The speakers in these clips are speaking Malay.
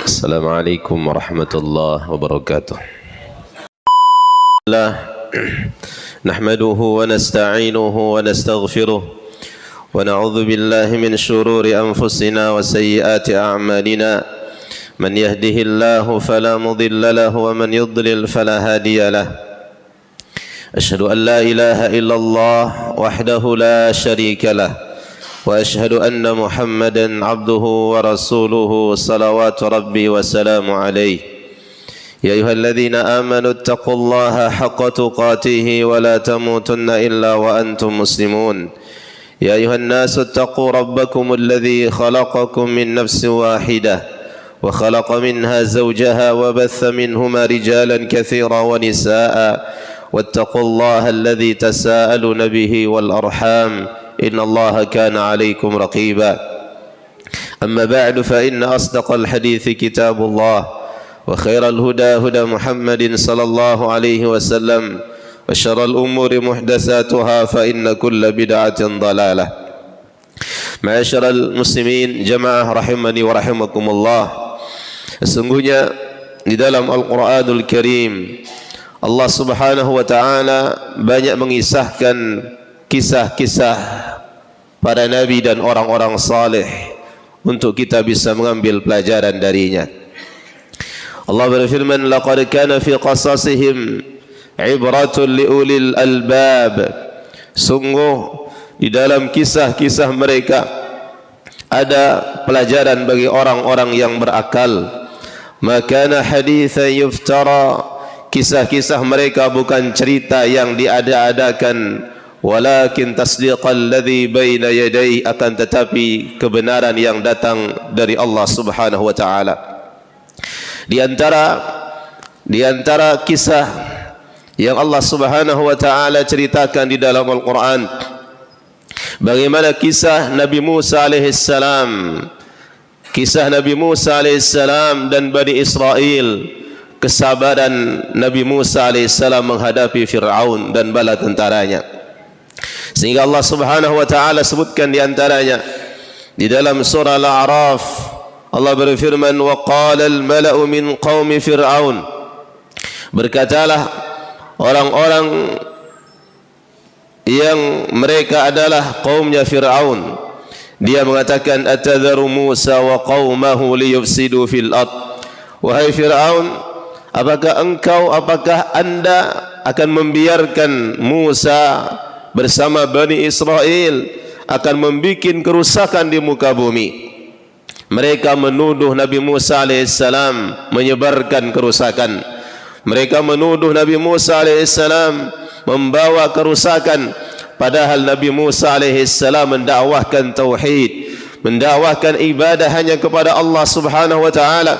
Assalamualaikum warahmatullahi wabarakatuh. Nahmaduhu wa nasta'inuhu wa nastaghfiruh wa na'udzu billahi min shururi anfusina wa sayyiati a'malina. Man yahdihillahu fala mudilla lahu wa man yudlil fala hadiya lahu. Asyhadu an la ilaha illallah wahdahu la syarika lahu. وأشهد أن محمدا عبده ورسوله صلوات ربي وسلام عليه يا أيها الذين آمنوا اتقوا الله حق تقاته ولا تموتن إلا وأنتم مسلمون يا أيها الناس اتقوا ربكم الذي خلقكم من نفس واحدة وخلق منها زوجها وبث منهما رجالا كثيرا ونساء واتقوا الله الذي تساءلون به والأرحام إن الله كان عليكم رقيبا أما بعد فإن أصدق الحديث كتاب الله وخير الهدى هدى محمد صلى الله عليه وسلم وشر الأمور محدثاتها فإن كل بدعة ضلالة. معاشر المسلمين jamaah rahimani wa rahimakumullah, sesungguhnya di dalam Al-Quranul Karim Allah subhanahu wa ta'ala banyak mengisahkan kisah-kisah para nabi dan orang-orang saleh untuk kita bisa mengambil pelajaran darinya. Allah berfirman, laqad kana fi qasasihim ibratun liulil albab. Sungguh di dalam kisah-kisah mereka ada pelajaran bagi orang-orang yang berakal. Makana hadithan yuftara, kisah-kisah mereka bukan cerita yang diada-adakan, walakin tasdiqal ladzi baina yadayhi, akan tetapi kebenaran yang datang dari Allah Subhanahu wa taala. Di antara kisah yang Allah Subhanahu wa taala ceritakan di dalam Al-Qur'an, bagaimana kisah Nabi Musa alaihi salam. Kisah Nabi Musa alaihi salam dan Bani Israel, kesabaran Nabi Musa alaihi salam menghadapi Fir'aun dan bala tentaranya. Sehingga Allah Subhanahu wa taala sebutkan di antaranya di dalam surah Al-A'raf, Allah berfirman, wa qala al-mala'u min qaumi fir'aun, berkatalah orang-orang yang mereka adalah kaumnya Fir'aun, dia mengatakan, atadharu Musa wa qaumahu liyufsidu fil ard. Wahai Fir'aun, apakah anda akan membiarkan Musa bersama Bani Israel akan membuat kerusakan di muka bumi? Mereka menuduh Nabi Musa alaihissalam menyebarkan kerusakan. Mereka menuduh Nabi Musa alaihissalam membawa kerusakan, padahal Nabi Musa alaihissalam mendakwahkan tauhid, mendakwahkan ibadah hanya kepada Allah Subhanahu wa taala,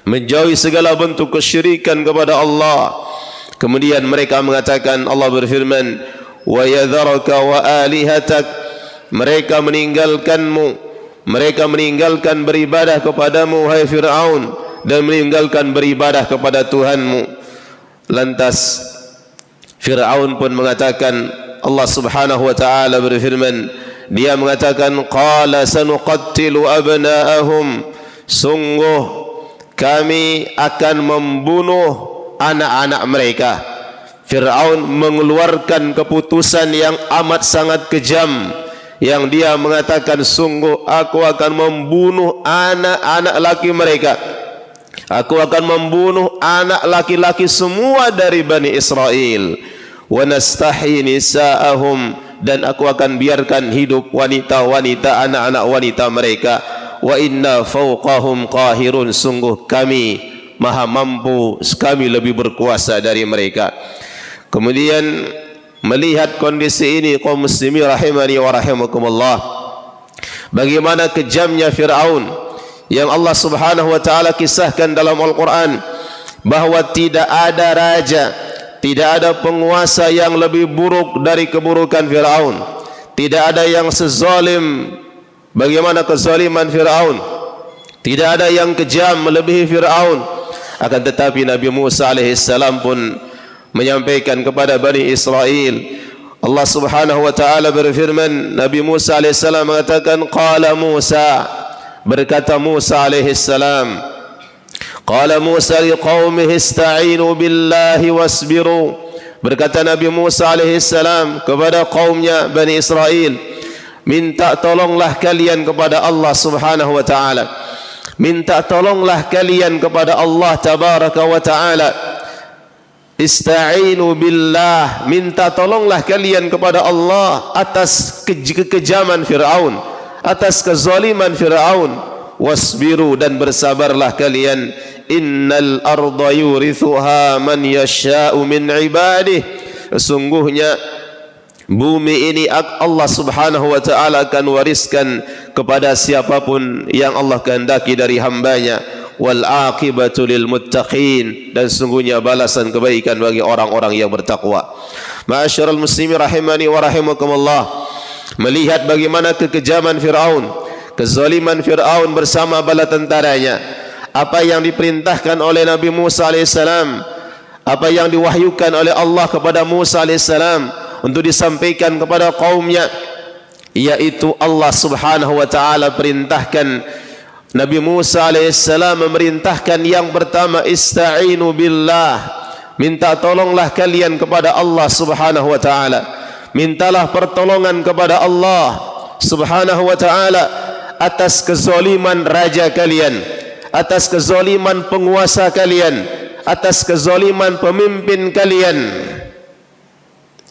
menjauhi segala bentuk kesyirikan kepada Allah. Kemudian mereka mengatakan, Allah berfirman, wa yadharaka wa alihatak, mereka meninggalkan beribadah kepadamu wahai Fir'aun, dan meninggalkan beribadah kepada Tuhanmu. Lantas Fir'aun pun mengatakan, Allah Subhanahu wa ta'ala berfirman, dia mengatakan, qala sanuqattilu abna'ahum, sungguh kami akan membunuh anak-anak mereka. Fir'aun mengeluarkan keputusan yang amat sangat kejam, yang dia mengatakan, sungguh aku akan membunuh anak-anak laki mereka, aku akan membunuh anak laki-laki semua dari Bani Israel, wa nastahi nisa'ahum, dan aku akan biarkan hidup wanita-wanita, anak-anak wanita mereka, wa inna fawqahum qahirun, sungguh kami maha mampu, kami lebih berkuasa dari mereka. Kemudian melihat kondisi ini, kaum muslimin rahimani wa rahimakumullah, bagaimana kejamnya Fir'aun yang Allah Subhanahu wa taala kisahkan dalam Al-Quran, bahwa tidak ada raja, tidak ada penguasa yang lebih buruk dari keburukan Fir'aun. Tidak ada yang sezalim bagaimana kezaliman Fir'aun, Tidak ada yang kejam melebihi Fir'aun. Akan tetapi Nabi Musa alaihissalam pun menyampaikan kepada Bani Israel. Allah subhanahu wa ta'ala berfirman, Nabi Musa alaihissalam mengatakan, Qala Musa, berkata Musa alaihissalam, Qala Musa liqaumihi ista'inu billahi wasbiru. Berkata Nabi Musa alaihissalam kepada kaumnya Bani Israel, minta tolonglah kalian kepada Allah subhanahu wa ta'ala. Minta tolonglah kalian kepada Allah tabaraka wa ta'ala. Ista'inu billah, minta tolonglah kalian kepada Allah atas kekejaman Fir'aun, atas kezaliman Fir'aun. Wasbiru, dan bersabarlah kalian. Innal arda yurithuha man yasha'u min ibadih. Sesungguhnya bumi ini Allah subhanahu wa ta'ala akan wariskan kepada siapapun yang Allah kehendaki dari hambanya. Wal aqibatu lil muttaqin, dan sungguhnya balasan kebaikan bagi orang-orang yang bertakwa. Ma'asyiral muslimin rahimani wa rahimakumullah, melihat bagaimana kekejaman Fir'aun, kezaliman Fir'aun bersama bala tentaranya, apa yang diperintahkan oleh Nabi Musa alaihissalam, apa yang diwahyukan oleh Allah kepada Musa alaihissalam untuk disampaikan kepada kaumnya, yaitu Allah subhanahu wa ta'ala perintahkan Nabi Musa alaihissalam, memerintahkan yang pertama, ista'inu billah, minta tolonglah kalian kepada Allah subhanahu wa ta'ala. Mintalah pertolongan kepada Allah subhanahu wa ta'ala atas kezaliman raja kalian, atas kezaliman penguasa kalian, atas kezaliman pemimpin kalian.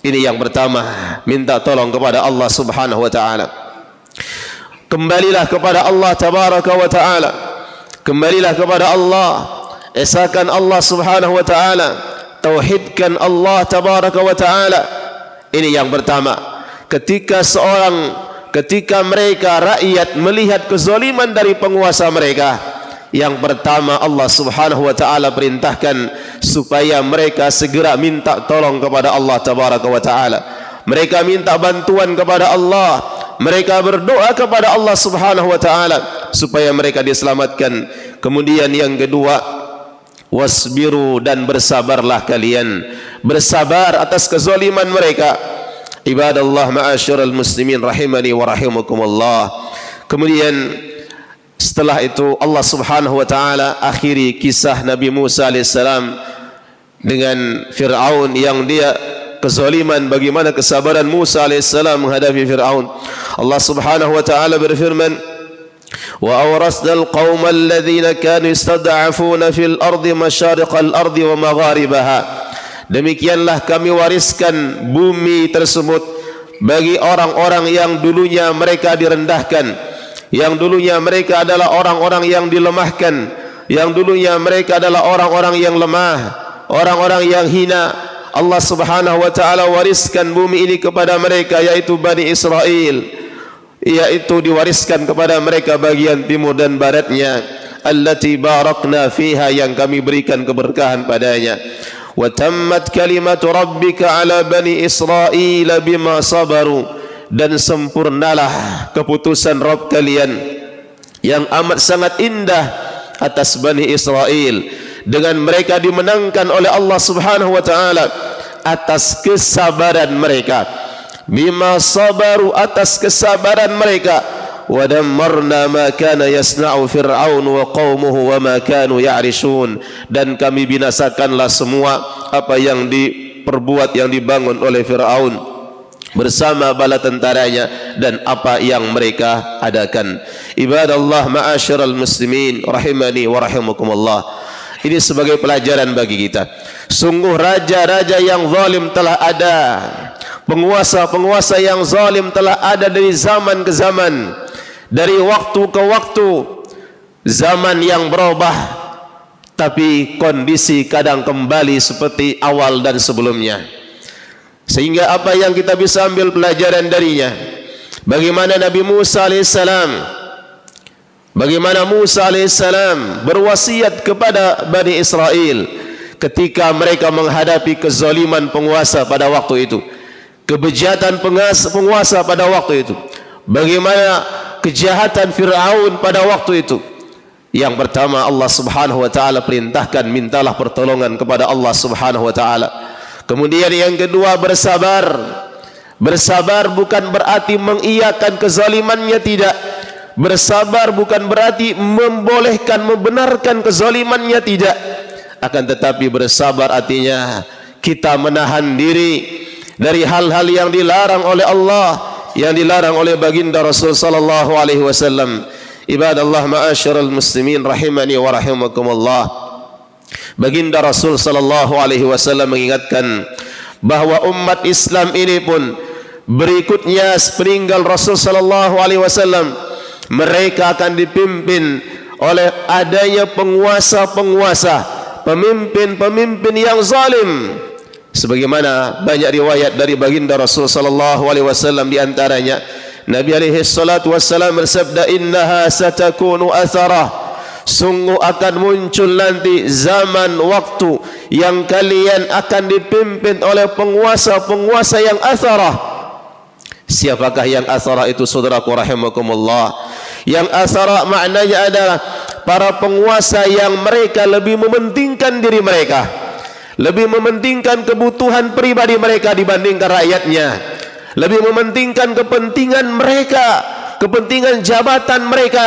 Ini yang pertama, minta tolong kepada Allah subhanahu wa ta'ala. Kembalilah kepada Allah tabaraka wa ta'ala. Kembalilah kepada Allah. Esakan Allah subhanahu wa ta'ala. Tauhidkan Allah tabaraka wa ta'ala. Ini yang pertama. Ketika mereka rakyat melihat kezaliman dari penguasa mereka, yang pertama Allah subhanahu wa ta'ala perintahkan supaya mereka segera minta tolong kepada Allah tabaraka wa ta'ala. Mereka minta bantuan kepada Allah. Mereka berdoa kepada Allah subhanahu wa ta'ala supaya mereka diselamatkan. Kemudian yang kedua, wasbiru, dan bersabarlah kalian. Bersabar atas kezaliman mereka. Ibadallah ma'asyiral muslimin rahimani wa rahimakumullah. Kemudian setelah itu Allah subhanahu wa ta'ala akhiri kisah Nabi Musa alaihissalam dengan Fir'aun, yang dia kezaliman, bagaimana kesabaran Musa alaihissalam menghadapi Fir'aun. Allah subhanahu wa ta'ala berfirman, wa awrasnal qawma alladhina kanu istad'afuna fil ardi masyariqal ardi wa magharibaha. Demikianlah kami wariskan bumi tersebut bagi orang-orang yang dulunya mereka direndahkan, yang dulunya mereka adalah orang-orang yang dilemahkan, yang dulunya mereka adalah orang-orang yang lemah, orang-orang yang hina. Allah subhanahu wa ta'ala wariskan bumi ini kepada mereka, yaitu Bani Israel, yaitu diwariskan kepada mereka bagian timur dan baratnya. Allati barakna fiha, yang kami berikan keberkahan padanya. Wa tammat kalimatu rabbika ala Bani Israel bima sabaru, dan sempurnalah keputusan Rabb kalian yang amat sangat indah atas Bani Israel, dengan mereka dimenangkan oleh Allah subhanahu wa ta'ala atas kesabaran mereka. Bima sabaru, atas kesabaran mereka. Wa dammarna ma kana yasna'u fir'aun wa qaumuhu wa ma kanu ya'rishun, dan kami binasakanlah semua apa yang diperbuat, yang dibangun oleh Fir'aun bersama bala tentaranya, dan apa yang mereka adakan. Ibadallah ma'asyiral muslimin rahimani wa rahimakumullah. Ini sebagai pelajaran bagi kita. Sungguh raja-raja yang zalim telah ada, penguasa-penguasa yang zalim telah ada dari zaman ke zaman, dari waktu ke waktu. Zaman yang berubah, tapi kondisi kadang kembali seperti awal dan sebelumnya. Sehingga apa yang kita bisa ambil pelajaran darinya, bagaimana Nabi Musa alaihissalam, bagaimana Musa alaihissalam berwasiat kepada Bani Israel ketika mereka menghadapi kezaliman penguasa pada waktu itu, kebejatan penguasa pada waktu itu, bagaimana kejahatan Fir'aun pada waktu itu, Yang pertama, Allah Subhanahu wa taala perintahkan mintalah pertolongan kepada Allah Subhanahu wa taala. Kemudian yang kedua, bersabar. Bersabar bukan berarti mengiyakan kezalimannya, tidak. Bersabar bukan berarti membolehkan, membenarkan kezalimannya, tidak. Akan tetapi bersabar artinya kita menahan diri dari hal-hal yang dilarang oleh Allah, yang dilarang oleh baginda Rasul sallallahu alaihi wasallam. Ibadallah ma'asyiral muslimin rahimani wa rahimakumullah. Baginda Rasul sallallahu alaihi wasallam mengingatkan bahwa umat Islam ini pun berikutnya sepeninggal Rasul sallallahu alaihi wasallam, mereka akan dipimpin oleh adanya penguasa-penguasa, pemimpin-pemimpin yang zalim. Sebagaimana banyak riwayat dari baginda Rasul sallallahu alaihi wasallam, di antaranya Nabi alaihi salatu wassalam bersabda, innaha satakunu atharah, sungguh akan muncul nanti zaman waktu yang kalian akan dipimpin oleh penguasa-penguasa yang atharah. Siapakah yang atharah itu, saudaraku rahimakumullah? Yang atharah maknanya adalah para penguasa yang mereka lebih mementingkan diri mereka, lebih mementingkan kebutuhan pribadi mereka dibandingkan rakyatnya, lebih mementingkan kepentingan mereka, kepentingan jabatan mereka,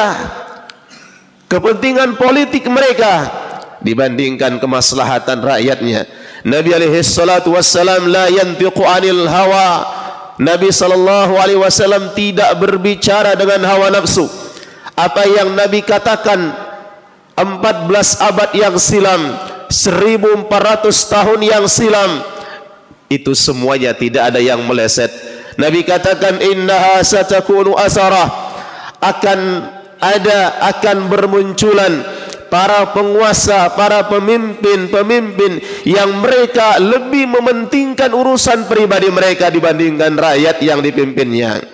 kepentingan politik mereka dibandingkan kemaslahatan rakyatnya. Nabi alaihi salatu wassalam la yantiqu anil hawa. Nabi sallallahu alaihi wasallam tidak berbicara dengan hawa nafsu. Apa yang Nabi katakan 14 abad yang silam, 1400 tahun yang silam, itu semuanya tidak ada yang meleset. Nabi katakan innaha satakunu asarah, akan bermunculan para penguasa, para pemimpin-pemimpin yang mereka lebih mementingkan urusan pribadi mereka dibandingkan rakyat yang dipimpinnya.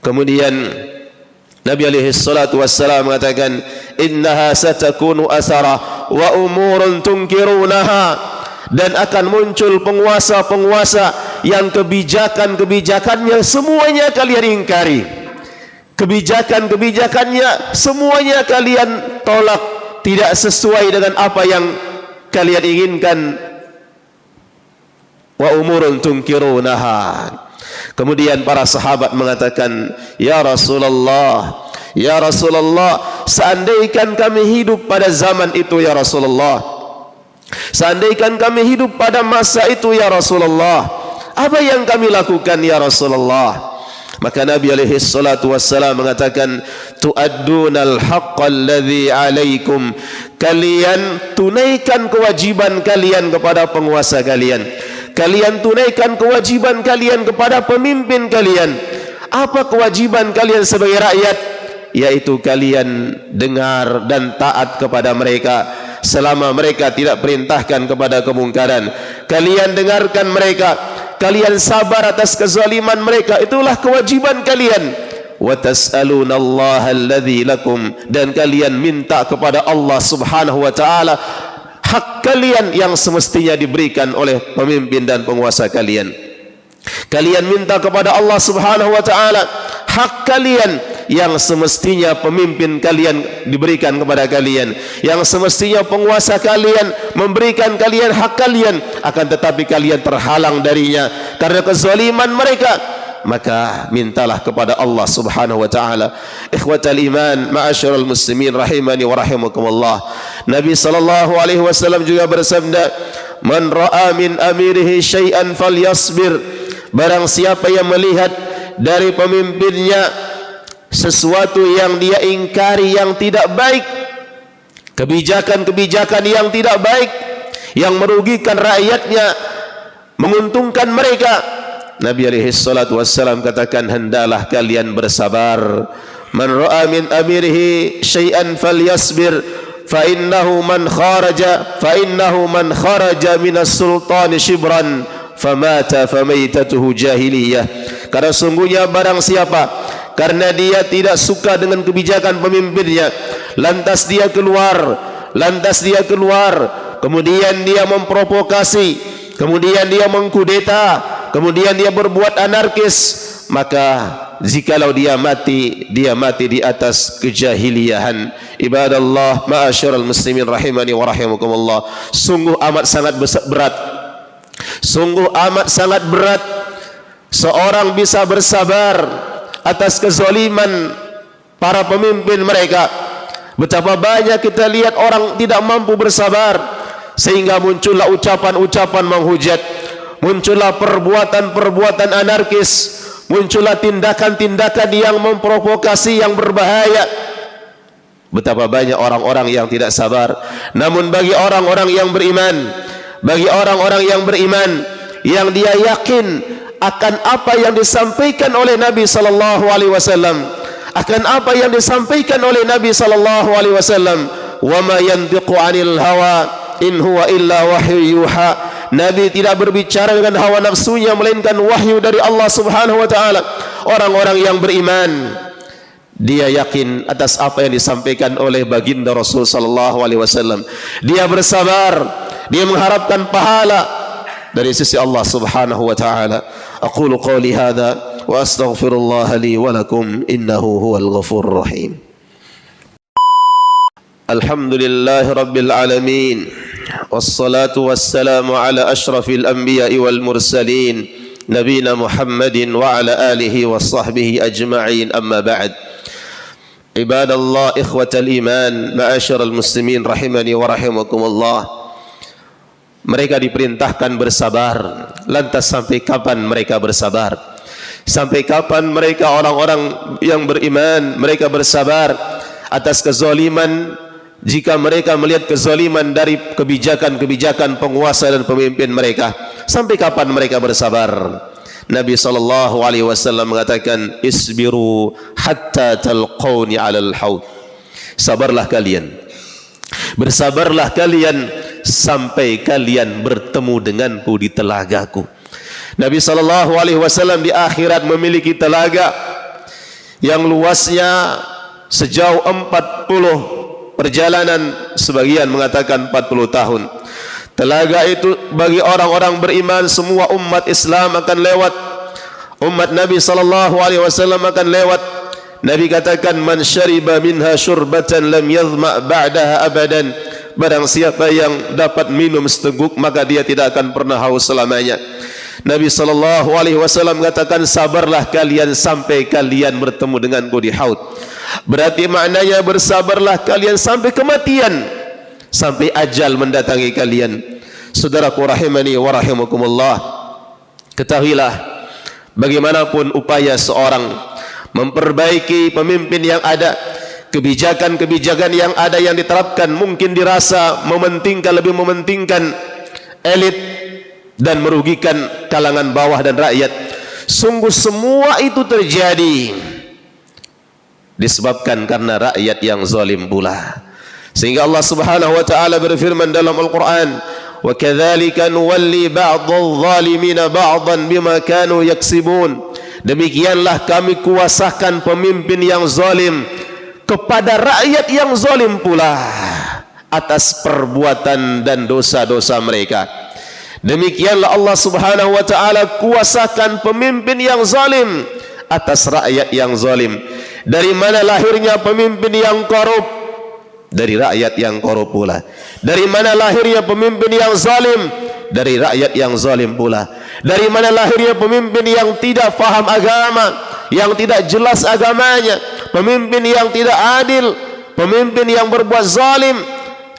Kemudian Nabi alaihi salatu wassalam mengatakan innaha satakunu asarah wa umurun tunkirunaha, dan akan muncul penguasa-penguasa yang kebijakan-kebijakannya semuanya kalian ingkari, kebijakan-kebijakannya semuanya kalian tolak, tidak sesuai dengan apa yang kalian inginkan. Wa umurun tunkirunaha. Kemudian para sahabat mengatakan, ya Rasulullah, ya Rasulullah, seandainya kami hidup pada zaman itu ya Rasulullah, seandainya kami hidup pada masa itu ya Rasulullah, apa yang kami lakukan ya Rasulullah? Maka Nabi alaihi salatu wassalam mengatakan, tu'addunal haqqal ladzi 'alaikum, kalian tunaikan kewajiban kalian kepada penguasa kalian, kalian tunaikan kewajiban kalian kepada pemimpin kalian. Apa kewajiban kalian sebagai rakyat? Yaitu kalian dengar dan taat kepada mereka selama mereka tidak perintahkan kepada kemungkaran. Kalian dengarkan mereka, kalian sabar atas kezaliman mereka, itulah kewajiban kalian. Wa tas'alunallaha alladzi lakum, dan kalian minta kepada Allah Subhanahu wa taala hak kalian yang semestinya diberikan oleh pemimpin dan penguasa kalian. Kalian minta kepada Allah Subhanahu wa taala hak kalian yang semestinya pemimpin kalian diberikan kepada kalian, yang semestinya penguasa kalian memberikan kalian hak kalian, akan tetapi kalian terhalang darinya karena kezaliman mereka. Maka mintalah kepada Allah Subhanahu wa taala. Ikhwatal iman, ma'asyiral muslimin rahimani wa rahimakumullah. Nabi sallallahu alaihi wasallam juga bersabda, man ra'a min amirihi syai'an falyasbir, barang siapa yang melihat dari pemimpinnya sesuatu yang dia ingkari, yang tidak baik, kebijakan-kebijakan yang tidak baik, yang merugikan rakyatnya, menguntungkan mereka, Nabi alaihi salatu wassalam katakan, hendaklah kalian bersabar. Man ra'a min amirihi syai'an falyasbir fa innahu man kharaja minas sultani shibran famata famaitatuhu jahiliyah. Karena sungguhnya barang siapa karena dia tidak suka dengan kebijakan pemimpinnya, lantas dia keluar, kemudian dia memprovokasi, kemudian dia mengkudeta, kemudian dia berbuat anarkis, maka jikalau dia mati di atas kejahiliahan. Ibadallah, ma'asyiral muslimin rahimani wa rahimakumullah, sungguh amat sangat berat, sungguh amat sangat berat seorang bisa bersabar atas kezaliman para pemimpin mereka. Betapa banyak kita lihat orang tidak mampu bersabar, sehingga muncullah ucapan-ucapan menghujat, muncullah perbuatan-perbuatan anarkis, muncullah tindakan-tindakan yang memprovokasi, yang berbahaya. Betapa banyak orang-orang yang tidak sabar. Namun bagi orang-orang yang beriman, bagi orang-orang yang beriman, yang dia yakin akan apa yang disampaikan oleh Nabi sallallahu alaihi wasallam, akan apa yang disampaikan oleh Nabi sallallahu alaihi wasallam, wa ma yantiqu 'anil hawa in huwa illa wahyu yuha. Nabi tidak berbicara dengan hawa nafsunya, melainkan wahyu dari Allah Subhanahu wa taala. Orang-orang yang beriman, dia yakin atas apa yang disampaikan oleh baginda Rasul sallallahu alaihi wasallam. Dia bersabar, dia mengharapkan pahala dari sisi Allah Subhanahu wa taala. Aqulu qawli hadza wa astaghfirullah li wa lakum innahu huwal ghafurur rahim. Alhamdulillahi rabbil alamin. Wassalatu wassalamu ala ashrafil anbiya'i wal mursalin nabiyina Muhammadin wa ala alihi wa sahbihi ajma'in, amma ba'd. Ibadallah, ikhwatal iman, ma'asyiral muslimin rahimani wa rahimakumullah. Mereka diperintahkan bersabar. Lantas sampai kapan mereka bersabar? Sampai kapan mereka orang-orang yang beriman mereka bersabar atas kezaliman, jika mereka melihat kezaliman dari kebijakan-kebijakan penguasa dan pemimpin mereka? Sampai kapan mereka bersabar? Nabi sallallahu alaihi wasallam mengatakan, isbiru hatta talqauni 'alal haud. Sabarlah kalian, bersabarlah kalian sampai kalian bertemu denganku di telagaku. Nabi sallallahu alaihi wasallam di akhirat memiliki telaga yang luasnya sejauh 40 perjalanan, sebagian mengatakan 40 tahun. Telaga itu bagi orang-orang beriman, semua umat Islam akan lewat, umat Nabi sallallahu alaihi wasallam akan lewat. Nabi katakan, man syariba minha syurbatan lam yadhma ba'daha abadan. Barang siapa yang dapat minum seteguk, maka dia tidak akan pernah haus selamanya. Nabi sallallahu alaihi wasallam katakan, sabarlah kalian sampai kalian bertemu denganku di haud. Berarti maknanya bersabarlah kalian sampai kematian, sampai ajal mendatangi kalian. Saudaraku rahimani wa rahimakumullah, ketahuilah, bagaimanapun upaya seorang memperbaiki pemimpin yang ada, kebijakan-kebijakan yang ada yang diterapkan mungkin dirasa lebih mementingkan elit dan merugikan kalangan bawah dan rakyat. Sungguh semua itu terjadi disebabkan karena rakyat yang zalim pula. Sehingga Allah Subhanahu wa taala berfirman dalam Al-Qur'an, wa kadzalika nuwalli ba'dadh zalimina ba'dan bima kanu yaksibun. Demikianlah kami kuasakan pemimpin yang zalim kepada rakyat yang zalim pula atas perbuatan dan dosa-dosa mereka. Demikianlah Allah Subhanahu wa taala kuasakan pemimpin yang zalim atas rakyat yang zalim. Dari mana lahirnya pemimpin yang korup? Dari rakyat yang korup pula. Dari mana lahirnya pemimpin yang zalim? Dari rakyat yang zalim pula. Dari mana lahirnya pemimpin yang tidak faham agama, yang tidak jelas agamanya, pemimpin yang tidak adil, pemimpin yang berbuat zalim?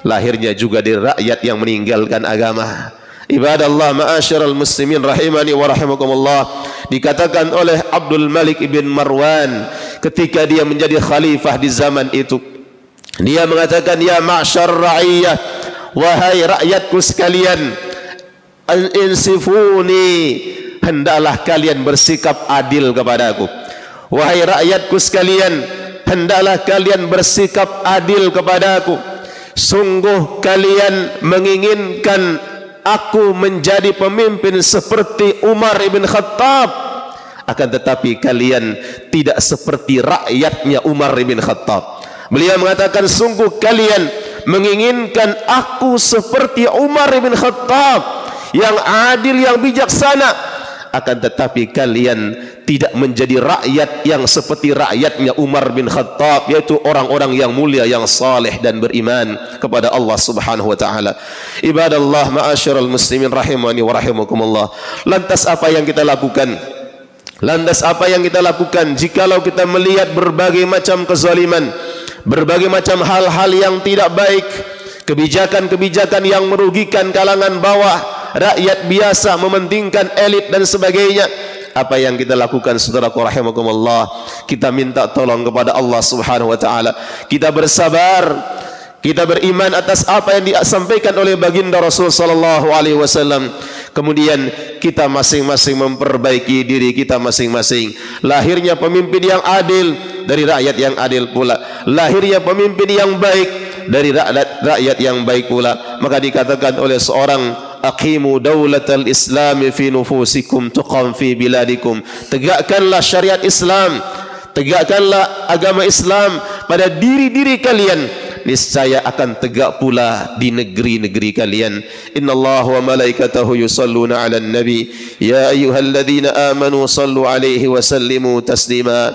Lahirnya juga dari rakyat yang meninggalkan agama. Ibadallah, ma'asyiral muslimin rahimani wa rahimakumullah, dikatakan oleh Abdul Malik ibn Marwan ketika dia menjadi khalifah di zaman itu, dia mengatakan, ya ma'syar ra'iyah, wahai rakyatku sekalian, insifuni, hendaklah kalian bersikap adil kepadaku. Wahai rakyatku sekalian, hendaklah kalian bersikap adil kepadaku. Sungguh kalian menginginkan aku menjadi pemimpin seperti Umar ibn Khattab, akan tetapi kalian tidak seperti rakyatnya Umar ibn Khattab. Beliau mengatakan, sungguh kalian menginginkan aku seperti Umar ibn Khattab, yang adil, yang bijaksana, akan tetapi kalian tidak menjadi rakyat yang seperti rakyatnya Umar bin Khattab, yaitu orang-orang yang mulia, yang saleh dan beriman kepada Allah Subhanahu wa taala. Ibadallah, ma'asyiral muslimin rahimani wa rahimakumullah. Lantas apa yang kita lakukan? Lantas apa yang kita lakukan jikalau kita melihat berbagai macam kezaliman, berbagai macam hal-hal yang tidak baik, kebijakan-kebijakan yang merugikan kalangan bawah, rakyat biasa, mementingkan elit dan sebagainya? Apa yang kita lakukan, saudaraku rahimakumullah? Kita minta tolong kepada Allah Subhanahu wa taala. Kita bersabar, kita beriman atas apa yang disampaikan oleh baginda Rasul sallallahu alaihi wasallam. Kemudian kita masing-masing memperbaiki diri kita masing-masing. Lahirnya pemimpin yang adil dari rakyat yang adil pula. Lahirnya pemimpin yang baik dari rakyat yang baik pula. Maka dikatakan oleh seorang, aqimu daulatal Islam fi nufusikum tuqam fi biladikum. Tegakkanlah syariat Islam, tegakkanlah agama Islam pada diri-diri kalian, niscaya akan tegak pula di negeri-negeri kalian. Innallaha wa malaikatahu yusalluna 'alan nabi ya ayyuhalladzina amanu sallu 'alaihi wa sallimu taslima.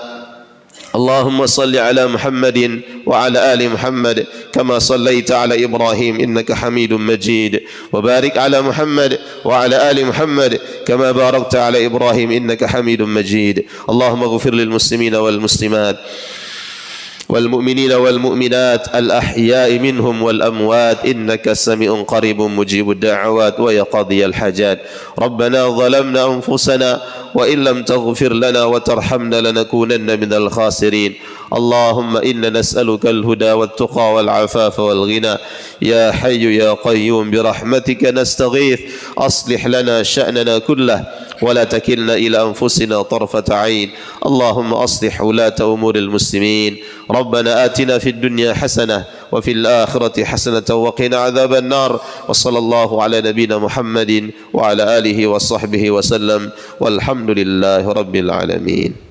اللهم صل على محمد وعلى آل محمد كما صليت على إبراهيم إنك حميد مجيد وبارك على محمد وعلى آل محمد كما باركت على إبراهيم إنك حميد مجيد. اللهم اغفر للمسلمين والمسلمات والمؤمنين والمؤمنات الأحياء منهم والأموات إنك سميع قريب مجيب الدعوات ويقضي الحاجات. ربنا ظلمنا أنفسنا وإن لم تغفر لنا وترحمنا لنكونن من الخاسرين. اللهم إنا نسألك الهدى والتقى والعفاف والغنى يا حي يا قيوم برحمتك نستغيث أصلح لنا شأننا كله ولا تكلنا إلى أنفسنا طرفة عين. اللهم أصلح ولاة أمور المسلمين. ربنا آتنا في الدنيا حسنة وفي الآخرة حسنة وقنا عذاب النار. وصلى الله على نبينا محمد وعلى آله وصحبه وسلم والحمد لله رب العالمين.